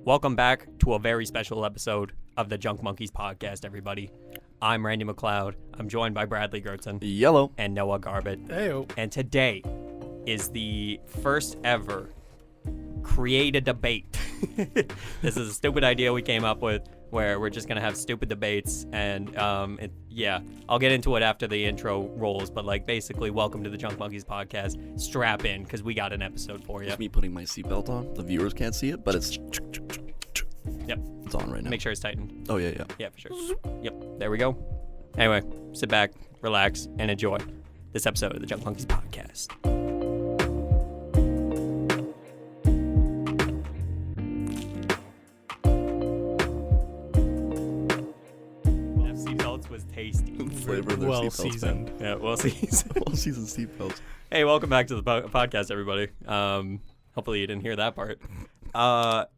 Welcome back to a very special episode of the Junk Monkeys podcast, everybody. I'm Randy McLeod. I'm joined by Bradley Gertzen. Yellow. And Noah Garbutt. Heyo. And today is the first ever create a debate. This is a stupid idea we came up with where we're just going to have stupid debates. And I'll get into it after the intro rolls. But basically, welcome to the Junk Monkeys podcast. Strap in because we got an episode for you. It's me putting my seatbelt on. The viewers can't see it, but it's... Yep. It's on right now. Make sure it's tightened. Oh, yeah. Yeah, for sure. Yep. There we go. Anyway, sit back, relax, and enjoy this episode of the Junk Monkeys podcast. Seatbelts was tasty. Flavor of their Well seatbelts, seasoned. man. Yeah, well seasoned. Well seasoned seatbelts. Hey, welcome back to the podcast, everybody. Hopefully you didn't hear that part.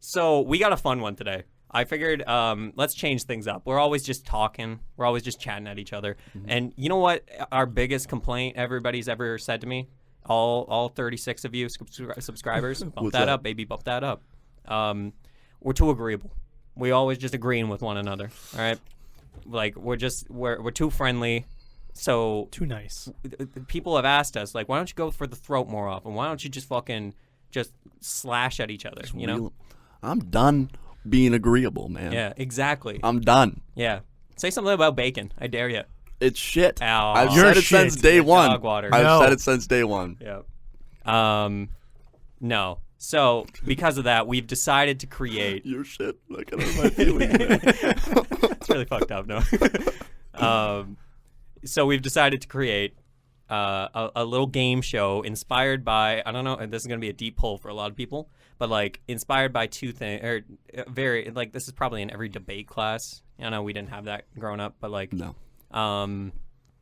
So we got a fun one today. I figured let's change things up. We're always just talking. We're always just chatting at each other. Mm-hmm. And you know what? Our biggest complaint everybody's ever said to me, all 36 of you subscribers, bump that up, baby, bump that up. We're too agreeable. We always just agreeing with one another. All right, we're too friendly. So Too nice. People have asked us why don't you go for the throat more often? Why don't you just fucking just slash at each other? You know, I'm done being agreeable, man. Yeah, exactly. I'm done. Yeah. Say something about bacon. I dare you. It's shit. Ow. I've You're said it shit. since day one. Dog water. I've said it since day one. Yeah. No. So because of that, we've decided to create. You're shit. I can hurt my feelings, man. It's really fucked up, no. So we've decided to create a little game show inspired by, I don't know, and this is going to be a deep pull for a lot of people, but inspired by two things, or very, this is probably in every debate class. I know we didn't have that growing up, but No.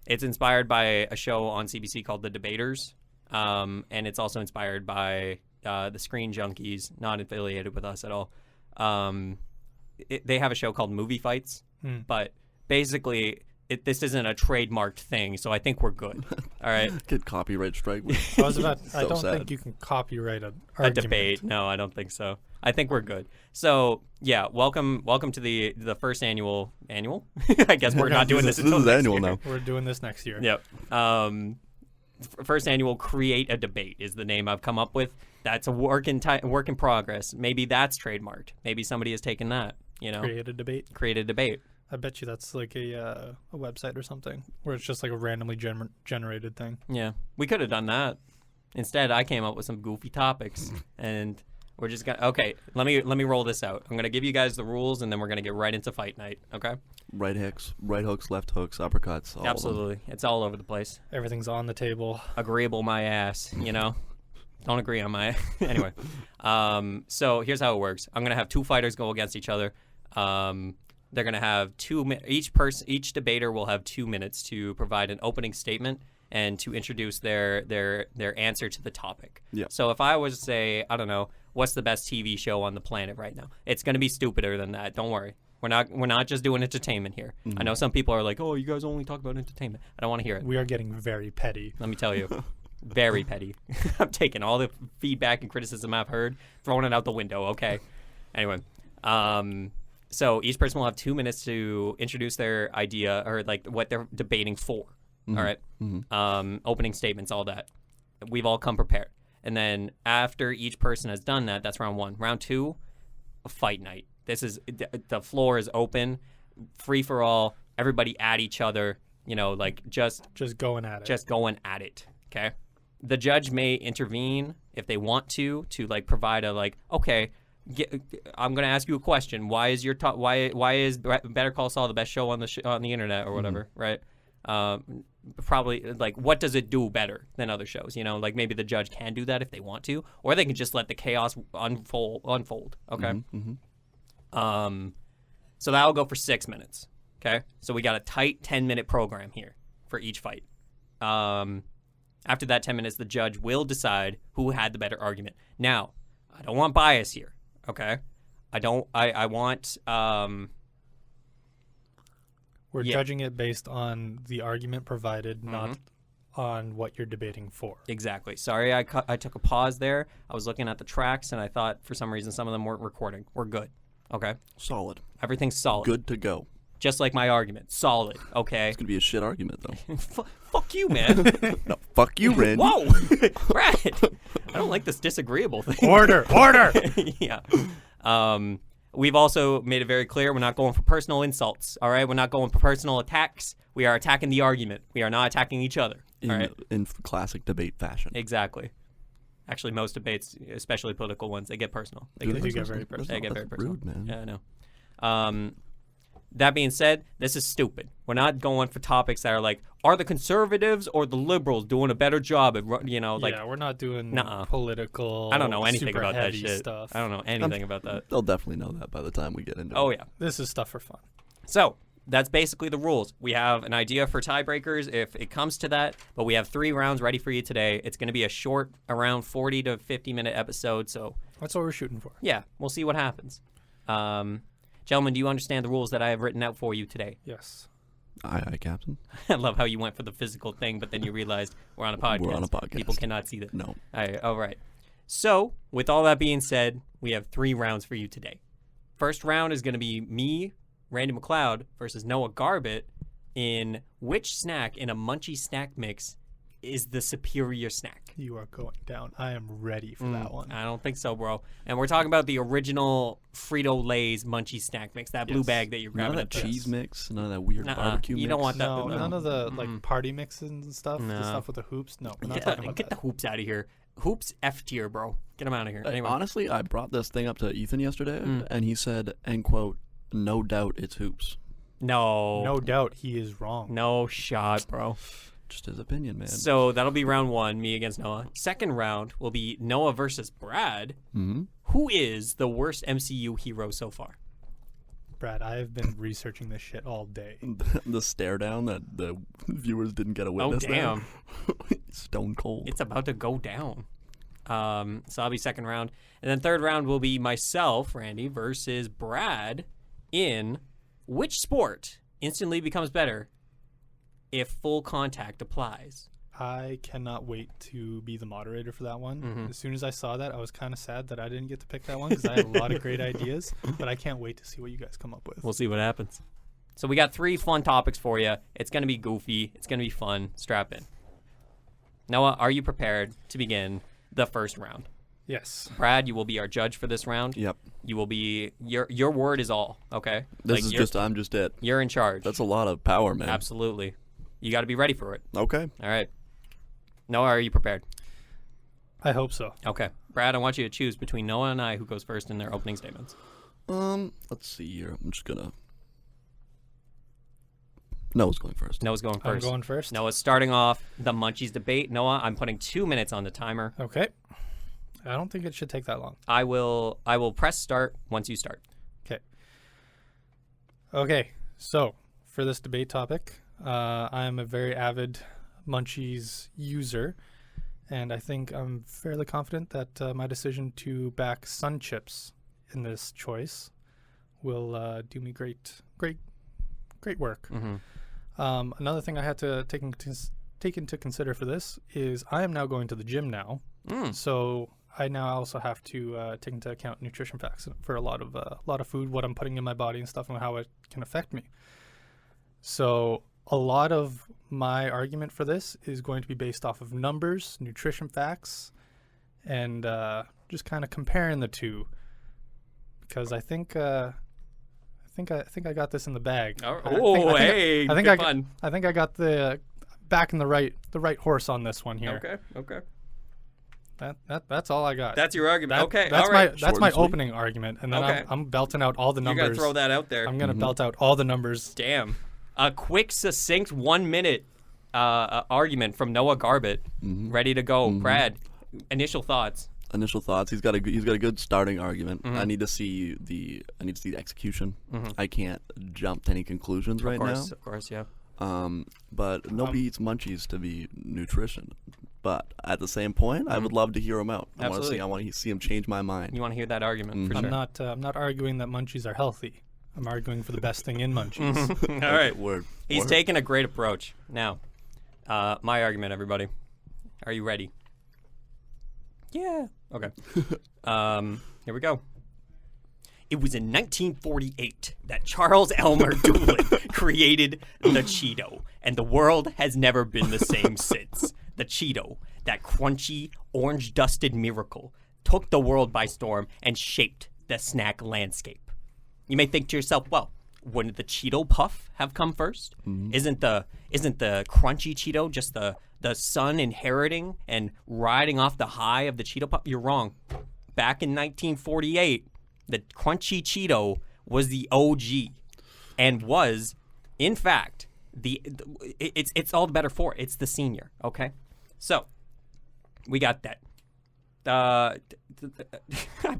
It's inspired by a show on CBC called The Debaters, and it's also inspired by the Screen Junkies, not affiliated with us at all. They have a show called Movie Fights, but basically this isn't a trademarked thing, so I think we're good. All right. Get copyright strike. I don't think you can copyright a debate. No, I don't think so. I think we're good. So yeah, welcome to the first annual. I guess we're not doing this until is next annual year. now. We're doing this next year. Yep. First annual Create a Debate is the name I've come up with. That's a work in progress. Maybe that's trademarked. Maybe somebody has taken that. You know, Create a debate. Create a debate. I bet you that's a website or something where it's just a randomly generated thing. Yeah, we could have done that. Instead, I came up with some goofy topics, and we're just gonna. Okay, let me roll this out. I'm gonna give you guys the rules, and then we're gonna get right into fight night. Okay. Right hooks, left hooks, uppercuts. All Absolutely, it's all over the place. Everything's on the table. Agreeable, my ass. You know. Don't agree on my. Anyway, so here's how it works. I'm gonna have two fighters go against each other. They're going to have each debater will have 2 minutes to provide an opening statement and to introduce their answer to the topic. Yeah. So if I was to say, I don't know, what's the best TV show on the planet right now? It's going to be stupider than that. Don't worry. We're not just doing entertainment here. Mm-hmm. I know some people are like, "Oh, you guys only talk about entertainment." I don't want to hear it. We are getting very petty. Let me tell you. Very petty. I'm taking all the feedback and criticism I've heard, throwing it out the window, okay? Anyway, so each person will have 2 minutes to introduce their idea or what they're debating for. Mm-hmm. All right. Mm-hmm. Opening statements, all that. We've all come prepared. And then after each person has done that, that's round one. Round two, a fight night. This is the floor is open, free for all. Everybody at each other. You know, just going at it. Just going at it. Okay. The judge may intervene if they want to provide a okay. I'm going to ask you a question. Why is why is Better Call Saul the best show on the internet or whatever, right? Probably what does it do better than other shows? You know, maybe the judge can do that if they want to, or they can just let the chaos unfold. Okay. Mm-hmm. So that'll go for 6 minutes. Okay. So we got a tight 10-minute program here for each fight. After that 10 minutes, the judge will decide who had the better argument. Now, I don't want bias here. Okay, I want. We're judging it based on the argument provided, not on what you're debating for. Exactly. Sorry, I took a pause there. I was looking at the tracks, and I thought for some reason some of them weren't recording. We're good. Okay. Solid. Everything's solid. Good to go. Just like my argument. Solid. Okay. It's gonna be a shit argument though. Fuck you, man. No, fuck you, Randy. Whoa, Brad. I don't like this disagreeable thing. Order. Yeah. We've also made it very clear we're not going for personal insults. All right. We're not going for personal attacks. We are attacking the argument. We are not attacking each other. All right. In classic debate fashion. Exactly. Actually, most debates, especially political ones, they get personal. They Do get they personal. get very personal? They get very personal. Rude, man. Yeah, I know. That being said, this is stupid. We're not going for topics that are like, are the conservatives or the liberals doing a better job at, like, yeah, we're not doing political. I don't know anything super about that heavy shit. Stuff. I don't know anything about that. They'll definitely know that by the time we get into it. Oh, yeah. This is stuff for fun. So that's basically the rules. We have an idea for tiebreakers if it comes to that, but we have 3 rounds ready for you today. It's going to be a short, around 40 to 50-minute episode, so That's what we're shooting for. yeah, we'll see what happens. Gentlemen, do you understand the rules that I have written out for you today? Yes. Aye, Captain. I love how you went for the physical thing, but then you realized we're on a podcast. We're on a podcast. People cannot see that. No. All right. So, with all that being said, we have 3 rounds for you today. First round is going to be me, Randy McLeod, versus Noah Garbutt in which snack in a Munchie snack mix is the superior snack. You are going down. I am ready for that one. I don't think so, bro. And we're talking about the original Frito-Lay's Munchie snack mix, that blue Yes. bag that you're None grabbing of that at the- cheese mix, none of that weird Nuh-uh. barbecue You mix. don't want that. No, No. none of the like party mixes and stuff. No. The stuff with the hoops. No, we're not Yeah, talking about get that. the hoops out of here. Hoops F tier, bro. Get them out of here. Anyway. Honestly, I brought this thing up to Ethan yesterday, and he said, end quote, no doubt it's hoops. No. No doubt he is wrong. No shot, bro. Just his opinion, man. So that'll be round 1, me against Noah. Second round will be Noah versus Brad. Mm-hmm. Who is the worst MCU hero so far? Brad, I have been researching this shit all day. The stare down that the viewers didn't get a witness. Oh, damn. Stone cold. It's about to go down. So that'll be second round. And then third round will be myself, Randy, versus Brad in which sport instantly becomes better if full contact applies. I cannot wait to be the moderator for that one. Mhm. As soon as I saw that, I was kind of sad that I didn't get to pick that one because I had a lot of great ideas, but I can't wait to see what you guys come up with. We'll see what happens. So we got 3 fun topics for you. It's going to be goofy. It's going to be fun. Strap in. Noah, are you prepared to begin the first round? Yes. Brad, you will be our judge for this round. Yep. You will be your word is all, okay? This is just, I'm just it. You're in charge. That's a lot of power, man. Absolutely. You got to be ready for it. Okay. All right. Noah, are you prepared? I hope so. Okay. Brad, I want you to choose between Noah and I who goes first in their opening statements. Let's see here. I'm just gonna. Noah's going first. Noah's going I'm first. going first. Noah's starting off the Munchies debate. Noah, I'm putting 2 minutes on the timer. Okay. I don't think it should take that long. I will press start once you start. Okay. So, for this debate topic, I am a very avid Munchies user, and I think I'm fairly confident that my decision to back Sun Chips in this choice will do me great work. Mm-hmm. Another thing I had to take into consider for this is I am now going to the gym now, so I now also have to take into account nutrition facts for a lot of food, what I'm putting in my body and stuff, and how it can affect me. So a lot of my argument for this is going to be based off of numbers, nutrition facts, and just kind of comparing the two, because I think I got this in the bag. Hey, I think good fun. I think I got the backing the right horse on this one here. Okay. That's all I got. That's your argument. Okay, That's all right. that's Short my and sweet. opening argument, and then Okay. I'm belting out all the You're numbers. going to throw that out there. I'm gonna belt out all the numbers. Damn. A quick, succinct 1 minute argument from Noah Garbutt. Ready to go. Brad, initial thoughts. Initial thoughts. He's got a good starting argument. I need to see the execution. I can't jump to any conclusions right now. Of course, yeah. But nobody eats Munchies to be nutrition. But at the same point, I would love to hear him out. Absolutely. I want to see him change my mind. You want to hear that argument for I'm sure. not arguing that Munchies are healthy. I'm arguing for the best thing in Munchies. All right. Word. He's Word. taking a great approach. Now, My argument, everybody. Are you ready? Yeah. Okay. Here we go. It was in 1948 that Charles Elmer Doolin created the Cheeto, and the world has never been the same since. The Cheeto, that crunchy, orange-dusted miracle, took the world by storm and shaped the snack landscape. You may think to yourself, well, wouldn't the Cheeto Puff have come first? Mm-hmm. Isn't the crunchy Cheeto just the son inheriting and riding off the high of the Cheeto Puff? You're wrong. Back in 1948, the crunchy Cheeto was the OG, and was, in fact, it's all the better for it. It's the senior. Okay, so we got that. I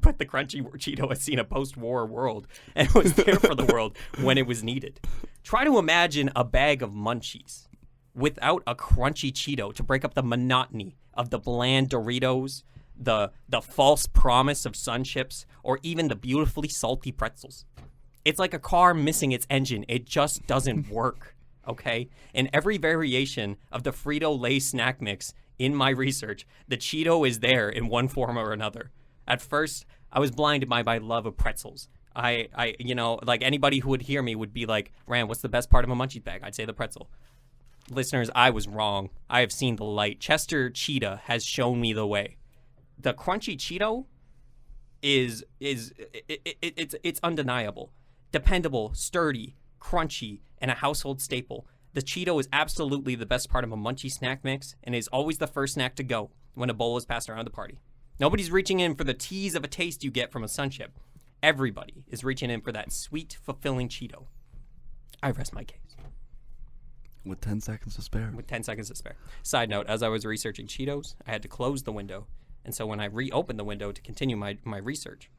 put the crunchy Cheeto has seen a post-war world and was there for the world when it was needed. Try to imagine a bag of Munchies without a crunchy Cheeto to break up the monotony of the bland Doritos, the false promise of Sun Chips, or even the beautifully salty pretzels. It's like a car missing its engine. It just doesn't work, okay? In every variation of the Frito-Lay snack mix in my research, the Cheeto is there in one form or another. At first, I was blinded by my love of pretzels. I like anybody who would hear me would be like, Rand, what's the best part of a Munchies bag? I'd say the pretzel. Listeners, I was wrong. I have seen the light. Chester Cheetah has shown me the way. The crunchy Cheeto it's undeniable. Dependable, sturdy, crunchy, and a household staple. The Cheeto is absolutely the best part of a Munchie snack mix and is always the first snack to go when a bowl is passed around the party. Nobody's reaching in for the tease of a taste you get from a Sun Chip. Everybody is reaching in for that sweet, fulfilling Cheeto. I rest my case. With 10 seconds to spare. With 10 seconds to spare. Side note, as I was researching Cheetos, I had to close the window. And so when I reopened the window to continue my research,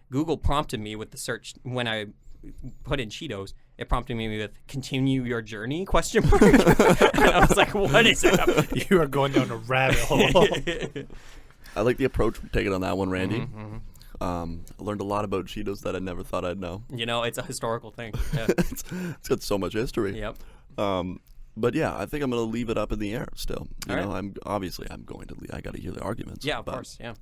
Google prompted me with the search. When I put in Cheetos, it prompted me with "continue your journey?" question mark. And I was like, what is it? You are going down a rabbit hole. I like the approach we're taking on that one, Randy. Mm-hmm. I learned a lot about Cheetos that I never thought I'd know. You know, it's a historical thing. Yeah. It's got so much history. Yep. But yeah, I think I'm going to leave it up in the air still. You know, right. I'm going to I got to hear the arguments. Yeah, of course. Yeah.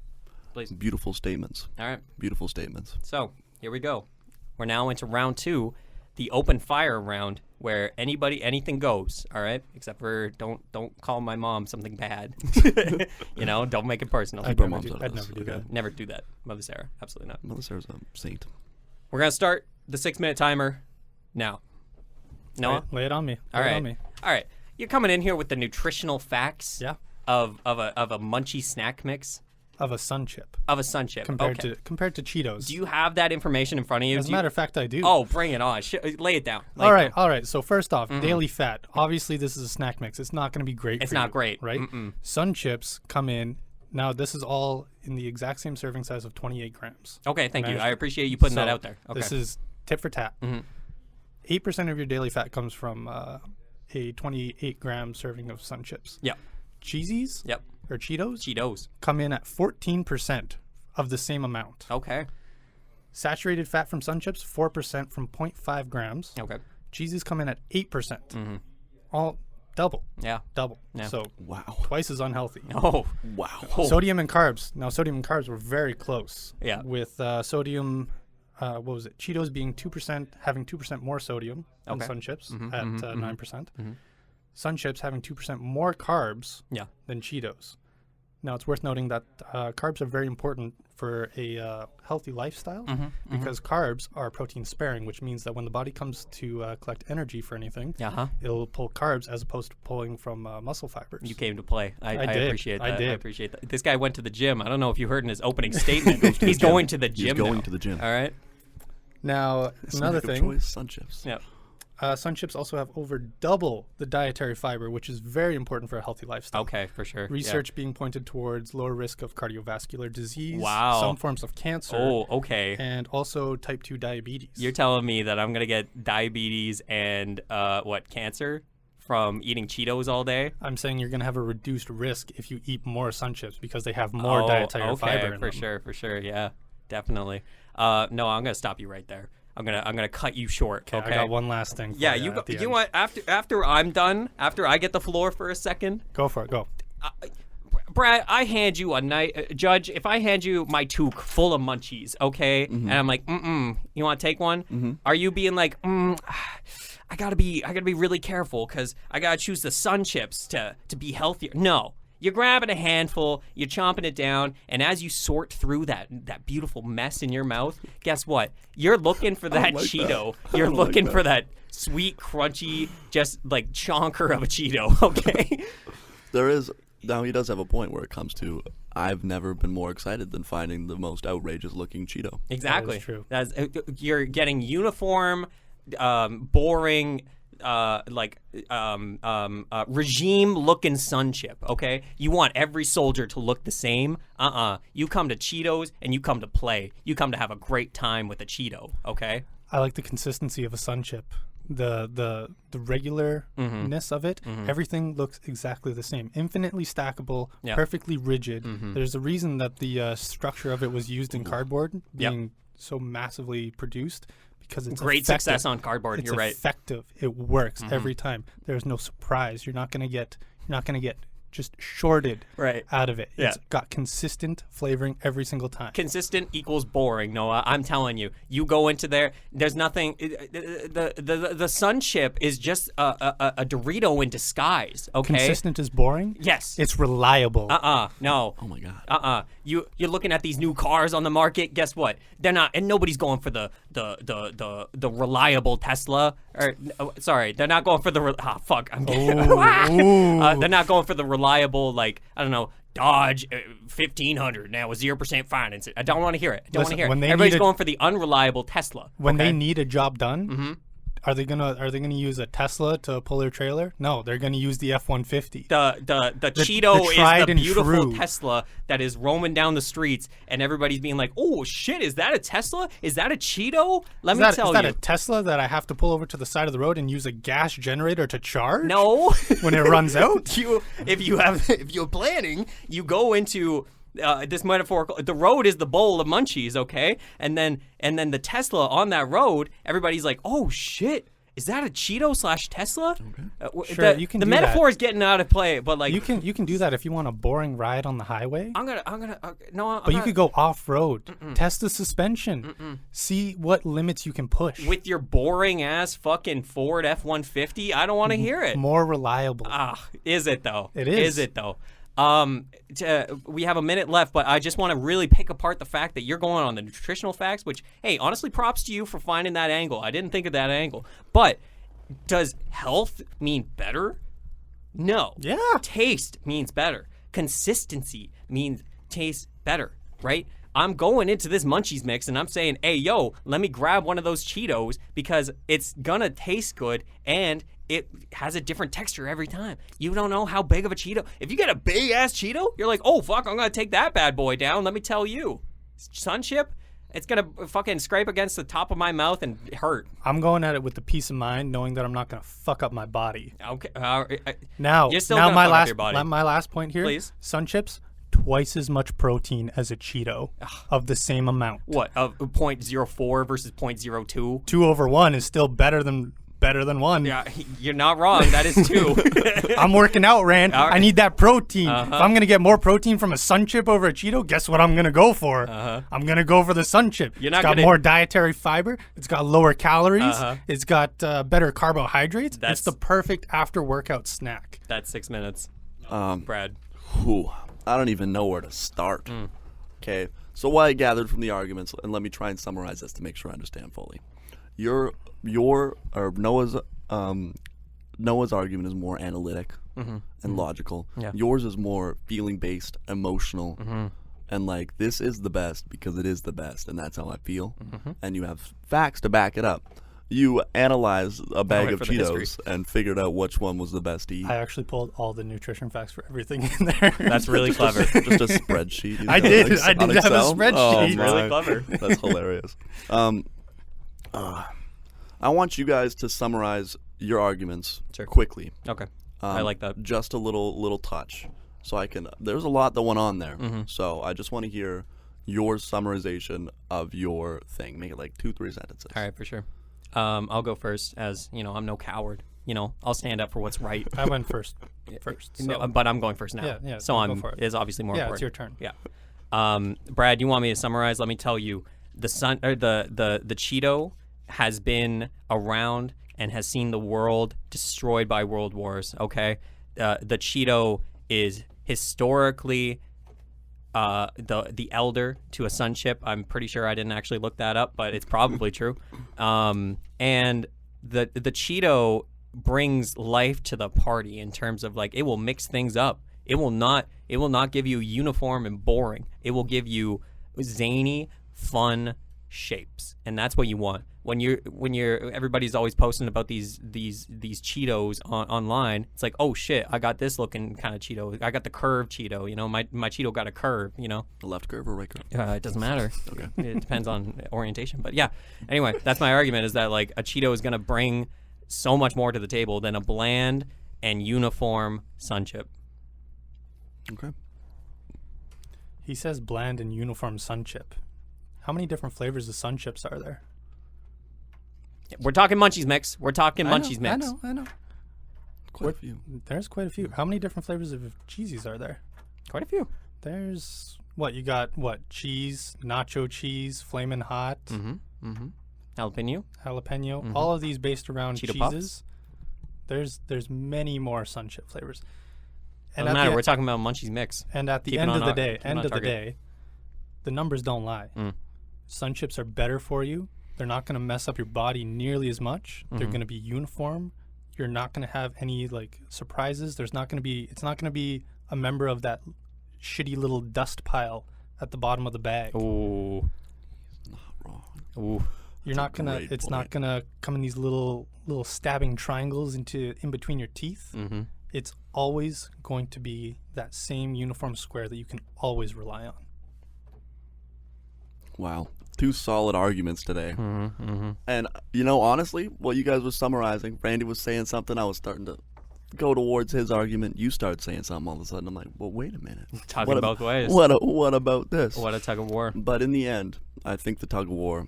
Please. Beautiful statements. All right. Beautiful statements. So, here we go. We're now into round 2, the open fire round, where anything goes, all right? Except for don't call my mom something bad. You know, don't make it personal. I'd never do that. Never do that. Mother Sarah, absolutely not. Mother Sarah's a saint. We're going to start the 6-minute timer now. Noah? Lay it on me. All right. You're coming in here with the nutritional facts of a Munchie snack mix. Of a Sun Chip. Compared to Cheetos. Do you have that information in front of you? As a matter of fact, I do. Oh, bring it on. Lay it down. All right. So first off, daily fat. Obviously, this is a snack mix. It's not going to be great It's for you. not great. Right? Mm-mm. Sun Chips come in. Now, this is all in the exact same serving size of 28 grams. Okay, thank you. I appreciate you putting that out there. Okay. This is tit for tat. 8% of your daily fat comes from a 28-gram serving of Sun Chips. Yep. Cheesies? Yep. Or Cheetos come in at 14% of the same amount. Okay. Saturated fat from Sun Chips, 4% from 0.5 grams. Okay. Cheeses come in at 8%. All double. Yeah. Double. Yeah. So wow. Twice as unhealthy. Oh. Wow. Sodium and carbs. Now, sodium and carbs were very close. Yeah. With sodium, what was it? Cheetos being 2%, having 2% more sodium than Sun Chips at 9%. Sun Chips having 2% more carbs than Cheetos. Now, it's worth noting that carbs are very important for a healthy lifestyle because carbs are protein sparing, which means that when the body comes to collect energy for anything, it'll pull carbs as opposed to pulling from muscle fibers. You came to play. I appreciate that. I did. I appreciate that. This guy went to the gym. I don't know if you heard in his opening statement. He's going to the gym. He's going to the gym. All right. Now, another thing. Choice, Sun Chips. Yep. Sun Chips also have over double the dietary fiber, which is very important for a healthy lifestyle. Okay, for sure. Research being pointed towards lower risk of cardiovascular disease, wow, some forms of cancer, and also type 2 diabetes. You're telling me that I'm going to get diabetes and cancer from eating Cheetos all day? I'm saying you're going to have a reduced risk if you eat more Sun Chips because they have more dietary fiber in them. For sure, yeah, definitely. No, I'm going to stop you right there. I'm gonna cut you short. Okay. I got one last thing. For Yeah, you. You want after I'm done, after I get the floor for a second. Go for it. Go. Brad, I hand you Judge, if I hand you my toque full of munchies, okay, and I'm like, you want to take one? Are you being like, I gotta be really careful because I gotta choose the sun chips to be healthier? No, you're grabbing a handful, you're chomping it down, and as you sort through that beautiful mess in your mouth, guess what? You're looking for that Cheeto. You're looking for that sweet, crunchy, just like chonker of a Cheeto. Okay. Now he does have a point where it comes to I've never been more excited than finding the most outrageous looking Cheeto. Exactly. That is true. You're getting uniform, boring, regime-looking sun chip. Okay, you want every soldier to look the same. You come to Cheetos and you come to play. You come to have a great time with a Cheeto. Okay. I like the consistency of a sun chip. The regularness of it, everything looks exactly the same. Infinitely stackable, perfectly rigid. There's a reason that the structure of it was used in cardboard, being so massively produced, because it's great effective. Success on cardboard. It's You're right. effective. It works every time. There's no surprise. You're not gonna get just shorted out of it. Yeah. It's got consistent flavoring every single time. Consistent equals boring, Noah. I'm telling you. You go into there, there's nothing. The sun chip is just a Dorito in disguise, okay? Consistent is boring? Yes. It's reliable. No. Oh my God. You're looking at these new cars on the market. Guess what? They're not, and nobody's going for the reliable Tesla. Or sorry, they're not going for the. Fuck. I'm they're not going for the reliable, like, I don't know, Dodge 1500 now with 0% finance. I don't want to hear it. Everybody's going for the unreliable Tesla. When they need a job done, are they gonna use a Tesla to pull their trailer? No, they're gonna use the F-150. The Cheeto is the beautiful true Tesla that is roaming down the streets, and everybody's being like, "Oh shit, is that a Tesla? Is that a Cheeto?" Is that a Tesla that I have to pull over to the side of the road and use a gas generator to charge? No. When it runs out. If you're planning, you go into. This metaphorical, the road is the bowl of Munchies, okay? And then the Tesla on that road, everybody's like, "Oh shit, is that a Cheeto / Tesla?" Okay. Sure, you can. The do metaphor that. is getting out of play, but like you can do that if you want a boring ride on the highway. You could go off road, test the suspension, see what limits you can push with your boring ass fucking Ford F-150. I don't want to hear it. More reliable. Is it though? It is. Is it though? We have a minute left, but I just want to really pick apart the fact that you're going on the nutritional facts, which, hey, honestly, props to you for finding that angle. I didn't think of that angle. But does health mean better? No. Yeah. Taste means better. Consistency means taste better, right? I'm going into this Munchies mix and I'm saying, hey, yo, let me grab one of those Cheetos because it's gonna taste good and it has a different texture every time. You don't know how big of a Cheeto. If you get a big ass Cheeto, you're like, oh fuck, I'm gonna take that bad boy down. Let me tell you, sun chip, it's gonna fucking scrape against the top of my mouth and hurt. I'm going at it with the peace of mind, knowing that I'm not gonna fuck up my body. Okay. Now you're still gonna fuck up your body. My last point here. Please. Sun chips, twice as much protein as a Cheeto of the same amount. What? Of 0.04 versus 0.02? 2 over 1 is still better than 1. Yeah, you're not wrong. That is 2. I'm working out, Rand. Right. I need that protein. If I'm going to get more protein from a sun chip over a Cheeto, guess what I'm going to go for? I'm going to go for the sun chip. It's got more dietary fiber. It's got lower calories. It's got better carbohydrates. It's the perfect after-workout snack. That's 6 minutes. Brad. I don't even know where to start. Okay, so what I gathered from the arguments, and let me try and summarize this to make sure I understand fully. Noah's argument is more analytic and logical. Yeah. Yours is more feeling based, emotional, and like this is the best because it is the best, and that's how I feel. And you have facts to back it up. You analyzed a bag of Cheetos and figured out which one was the best to eat. I actually pulled all the nutrition facts for everything in there. That's really clever. Just a spreadsheet. I did have a spreadsheet. Oh, it's really clever. That's hilarious. I want you guys to summarize your arguments quickly. Okay. I like that. Just a little touch. So I can. There's a lot that went on there. So I just want to hear your summarization of your thing. Make it like 2-3 sentences. All right, for sure. I'll go first, as you know, I'm no coward. You know, I'll stand up for what's right. I went first. So. No, but I'm going first now. Yeah. So it's obviously more important. It's your turn. Yeah. Brad, you want me to summarize? Let me tell you, the Cheeto has been around and has seen the world destroyed by world wars. Okay, the Cheeto is historically the elder to a sun chip. I'm pretty sure I didn't actually look that up, but it's probably true. And the Cheeto brings life to the party in terms of like it will mix things up. It will not give you uniform and boring. It will give you zany, fun shapes, and that's what you want. When you're everybody's always posting about these Cheetos online. It's like, oh shit, I got this looking kind of Cheeto. I got the curved Cheeto. You know, my Cheeto got a curve. You know, The left curve or right curve? it doesn't matter. Okay. It depends on orientation. But yeah. Anyway, that's my argument, is that like a Cheeto is gonna bring so much more to the table than a bland and uniform sun chip. Okay. He says bland and uniform sun chip. How many different flavors of sun chips are there? We're talking Munchies mix. We're talking Munchies mix. I know. Quite a few. There's quite a few. How many different flavors of cheesies are there? Quite a few. There's you got cheese, nacho cheese, flamin' hot, Jalapeno. All of these based around Cheeto cheeses. There's many more sun chip flavors. Doesn't matter. We're talking about Munchies mix. And at the Keep it end on of the our- day, keep it on target. the numbers don't lie. Sun chips are better for you. They're not going to mess up your body nearly as much. They're going to be uniform. You're not going to have any like surprises. It's not going to be a member of that shitty little dust pile at the bottom of the bag. Ooh. Not wrong. Ooh. You're not going to it's not going to come in these little stabbing triangles in between your teeth. It's always going to be that same uniform square that you can always rely on. Wow. 2 solid arguments today. And, you know, honestly, what you guys were summarizing, Randy was saying something, I was starting to go towards his argument. You start saying something all of a sudden. I'm like, well, wait a minute. Talking both ways. What about this? What a tug of war. But in the end, I think the tug of war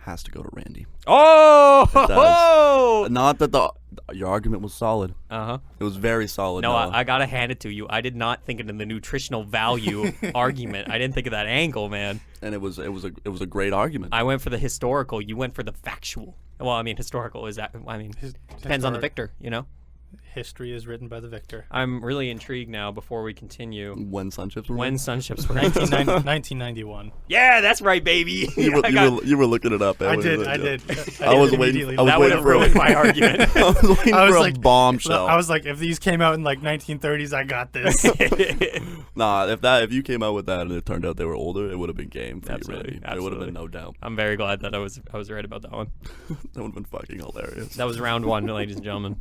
has to go to Randy. Oh! It does. Not that your argument was solid. It was very solid. No, Noah. I gotta hand it to you. I did not think it in the nutritional value argument. I didn't think of that angle, man. And it was a great argument. I went for the historical. You went for the factual. Well, I mean, historical is that. I mean, depends on the victor, you know. History is written by the victor. I'm really intrigued now. Before we continue, when sun chips were when made? sun chips were 1991. Yeah, that's right, baby. You were looking it up. I did. I was waiting. That would have ruined my argument. I was waiting for a bombshell. I was like, if these came out in like 1930s, I got this. Nah, if you came out with that and it turned out they were older, it would have been game for you, Randy. There would have been no doubt. I'm very glad that I was right about that one. That would have been fucking hilarious. That was round 1, ladies and gentlemen.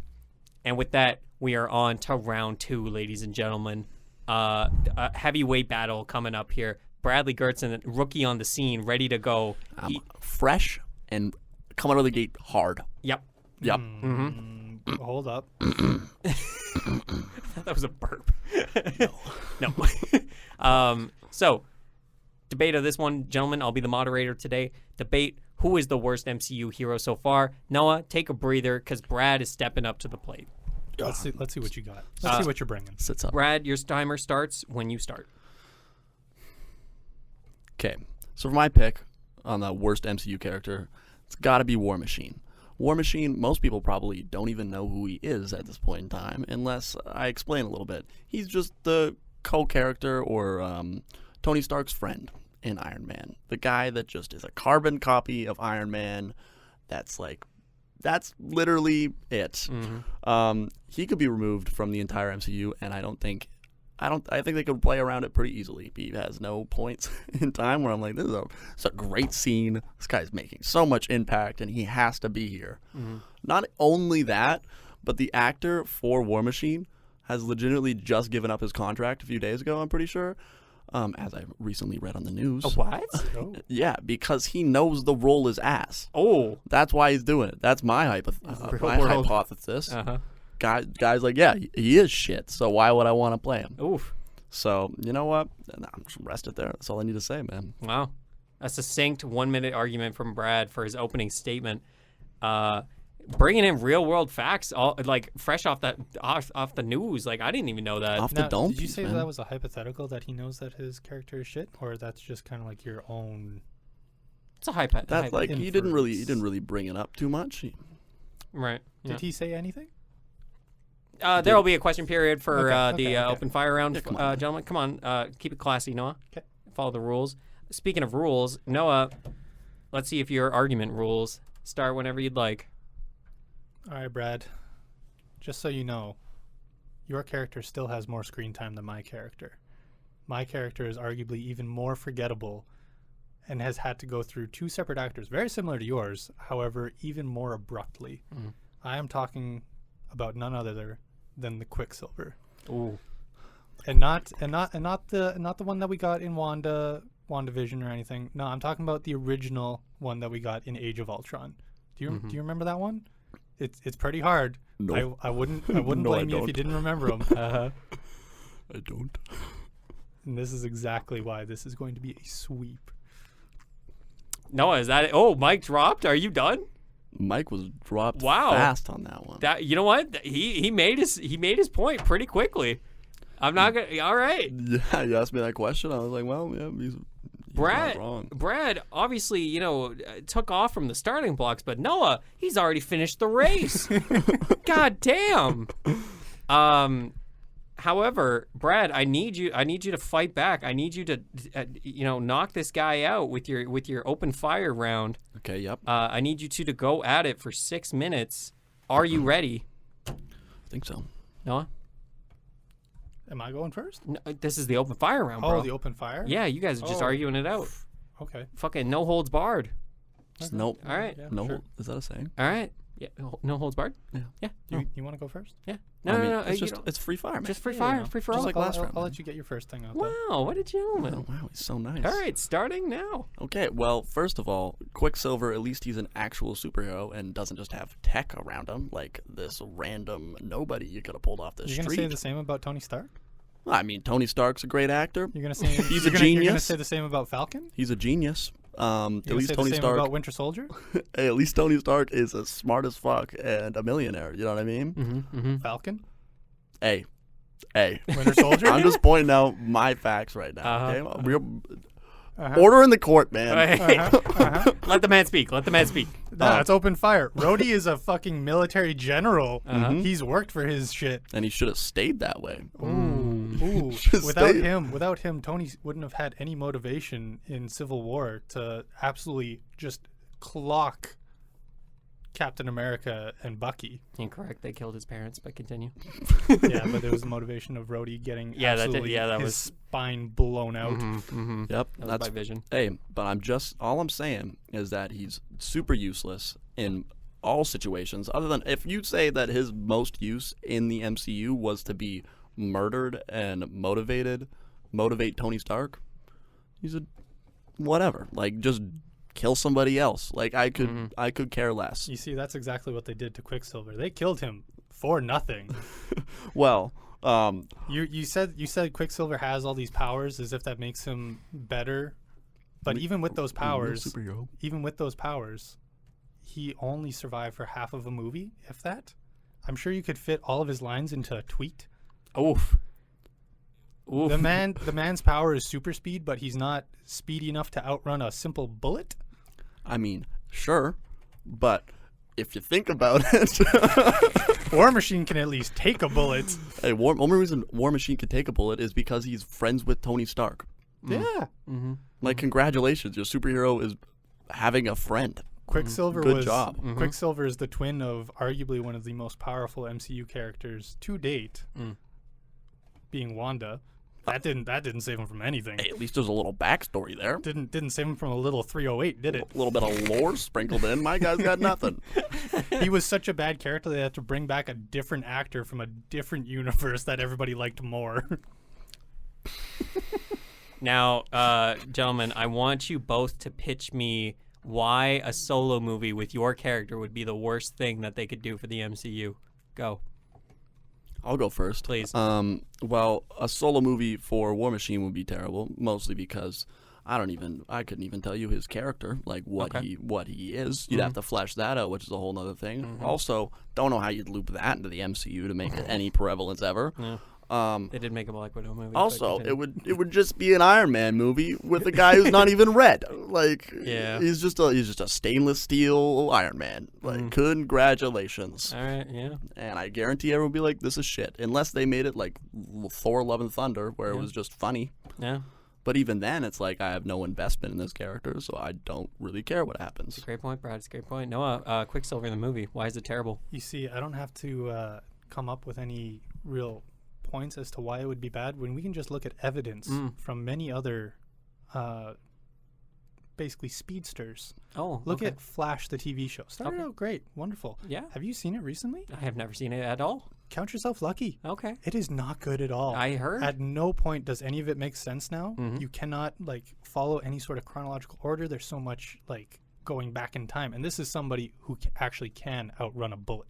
And with that, we are on to round 2, ladies and gentlemen. A heavyweight battle coming up here. Bradley Gertzen, rookie on the scene, ready to go. Fresh and coming out of the gate hard. Yep. Hold up. That was a burp. No. So, debate of this one, gentlemen. I'll be the moderator today. Debate, who is the worst MCU hero so far? Noah, take a breather, because Brad is stepping up to the plate. Let's see what you got. Let's see what you're bringing. Sits up. Brad, your timer starts when you start. Okay, so for my pick on the worst MCU character, it's got to be War Machine. War Machine, most people probably don't even know who he is at this point in time, unless I explain a little bit. He's just the co-character or Tony Stark's friend in Iron Man. The guy that just is a carbon copy of Iron Man. That's literally it. He could be removed from the entire MCU, and I think they could play around it pretty easily. He has no points in time where I'm like, this is a great scene. This guy's making so much impact, and he has to be here. Not only that, but the actor for War Machine has legitimately just given up his contract a few days ago, I'm pretty sure, as I recently read on the news. What? Yeah, because he knows the role is ass. Oh. That's why he's doing it. That's my hypothesis. Guys like, yeah, he is shit, so why would I want to play him? Oof. So, you know what? Nah, I'm just rest it there. That's all I need to say, man. Wow. A succinct 1-minute argument from Brad for his opening statement. Bringing in real world facts, all like fresh off the news. Like I didn't even know that. Off the dome. Did you say man. that was a hypothetical that he knows that his character is shit, or that's just kind of like your own? It's a hypothetical. That's like he didn't really bring it up too much. Right. Did he say anything? There will be a question period for Okay. open fire round, Yeah, come on. gentlemen. Come on, keep it classy, Noah. Okay. Follow the rules. Speaking of rules, Noah, let's see if your argument rules start whenever you'd like. All right, Brad. Just so you know, your character still has more screen time than my character. My character is arguably even more forgettable and has had to go through 2 separate actors, very similar to yours, however, even more abruptly. I am talking about none other than the Quicksilver. Ooh. And not the one that we got in WandaVision or anything. No, I'm talking about the original one that we got in Age of Ultron. Do you remember that one? It's pretty hard. No. I wouldn't No, blame you if don't. you didn't remember them. I don't. And this is exactly why this is going to be a sweep. Noah, is that it? Oh, Mike dropped. Are you done? Mike was dropped Wow. fast on that one. That you know what? He made his point pretty quickly. I'm not gonna. All right. Yeah, you asked me that question. I was like, well, yeah, he's Brad, not wrong. Brad, obviously, took off from the starting blocks, but Noah, he's already finished the race. God damn. However, Brad, I need you to fight back. I need you to, knock this guy out with your open fire round. Okay, yep. I need you two to go at it for 6 minutes. Are you ready, I think so. Noah? Am I going first? No, this is the open fire round, bro. Oh, the open fire? Yeah, you guys are just Oh. arguing it out. Okay. Fucking no holds barred. Just nope. All right. Yeah, No, sure. is that a saying? All right. Yeah, no holds barred. Yeah. Yeah. You want to go first? Yeah. I mean, No. it's you just don't- it's free fire, man. just free Yeah, fire, no. free for Just all. like last round, I'll man. let you get your first thing out. though. Wow, what a gentleman. Oh, wow, he's so nice. All right, starting now. Okay, well, first of all, Quicksilver, at least he's an actual superhero and doesn't just have tech around him like this random nobody you could have pulled off the You're street. gonna say the same about Tony Stark? I mean, Tony Stark's a great actor. You're gonna say He's you're a gonna, You're gonna genius. say the same about Falcon? He's a genius. You're At gonna least say Tony the same Stark. about Winter Soldier? Hey, at least Tony Stark is as smart as fuck and a millionaire. You know what I mean? Mm-hmm. Falcon? Hey. Winter Soldier? I'm just pointing out my facts right now. Uh-huh. Okay, order in the court, man. Let the man speak. Let the man speak. No, it's open fire. Rhodey is a fucking military general. Uh-huh. He's worked for his shit. And he should have stayed that way. Ooh. Just Without stay- him, Tony wouldn't have had any motivation in Civil War to absolutely just clock Captain America and Bucky. Incorrect. They killed his parents, but continue. Yeah, but there was the motivation of Rhodey getting Yeah, that did- absolutely yeah, that his was- spine blown out. Mm-hmm. Yep, That was that's by vision. Hey, but all I'm saying is that he's super useless in all situations. Other than if you say that his most use in the MCU was to be murdered and motivate Tony Stark, he's a whatever. Like just kill somebody else. Like I could care less. You see, that's exactly what they did to Quicksilver. They killed him for nothing. Well, You said Quicksilver has all these powers as if that makes him better, but even with those powers, superhero. he only survived for half of a movie, if that. I'm sure you could fit all of his lines into a tweet. Oof. Oof. The man's power is super speed, but he's not speedy enough to outrun a simple bullet. I mean, sure, but if you think about it, War Machine can at least take a bullet. hey, only reason War Machine can take a bullet is because he's friends with Tony Stark. Yeah. Mm-hmm. Like, congratulations, your superhero is having a friend. Quicksilver Good job. Quicksilver is the twin of arguably one of the most powerful MCU characters to date, being Wanda. That didn't save him from anything. Hey, at least there's a little backstory there. Didn't save him from a little 308, did it? A little bit of lore sprinkled in. My guy's got nothing. He was such a bad character they had to bring back a different actor from a different universe that everybody liked more. Now, gentlemen, I want you both to pitch me why a solo movie with your character would be the worst thing that they could do for the MCU. Go. I'll go first. Please. Well, a solo movie for War Machine would be terrible, mostly because I couldn't even tell you his character, like what he is. You'd have to flesh that out, which is a whole other thing. Also, don't know how you'd loop that into the MCU to make it any prevalence ever. Yeah. They did make a Black Widow movie. Also, it would just be an Iron Man movie with a guy who's not even red. Like, he's just a stainless steel Iron Man. Like, congratulations. All right, yeah. And I guarantee everyone will be like, this is shit, unless they made it like Thor: Love and Thunder, where it was just funny. Yeah. But even then, it's like I have no investment in this character, so I don't really care what happens. It's a great point, Brad. It's a great point. Noah, Quicksilver in the movie. Why is it terrible? You see, I don't have to come up with any real points as to why it would be bad when we can just look at evidence from many other basically speedsters. Look at Flash, the TV show. Started out great, wonderful. Yeah. Have you seen it recently? I have never seen it at all. Count yourself lucky. Okay. It is not good at all. I heard. At no point does any of it make sense now. You cannot like follow any sort of chronological order. There's so much like going back in time, and this is somebody who actually can outrun a bullet.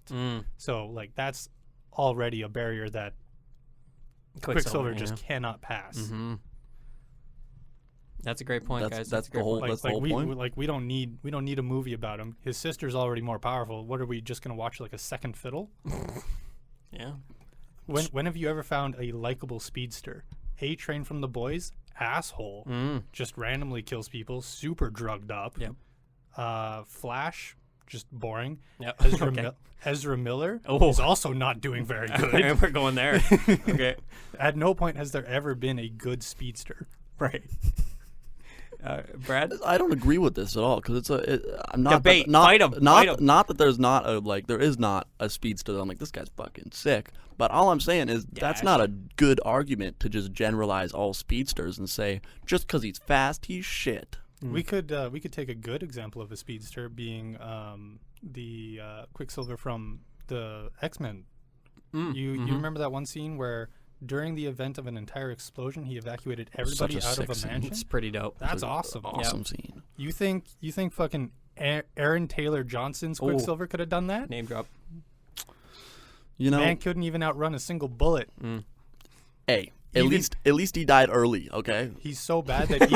So like that's already a barrier that Quicksilver just cannot pass. That's a great point, guys. That's the whole point. We don't need a movie about him. His sister's already more powerful. What are we just gonna watch, like a second fiddle? Yeah. When have you ever found a likable speedster? A-Train from The Boys, asshole, just randomly kills people, super drugged up. Yep. Flash, just boring. Yep. Ezra Miller is also not doing very good. We're going there. Okay. At no point has there ever been a good speedster. Right. Brad? I don't agree with this at all because I'm not debate. Fight him. Not that there's not there is not a speedster that I'm like, this guy's fucking sick. But all I'm saying is that's not a good argument to just generalize all speedsters and say just because he's fast he's shit. We could take a good example of a speedster being the Quicksilver from the X-Men. You remember that one scene where during the event of an entire explosion, he evacuated everybody out of a mansion? It's pretty dope. That's awesome. Awesome scene. You think fucking Aaron Taylor Johnson's Quicksilver could have done that? Name drop. You know, man couldn't even outrun a single bullet. Hey, at least he died early. Okay. He's so bad that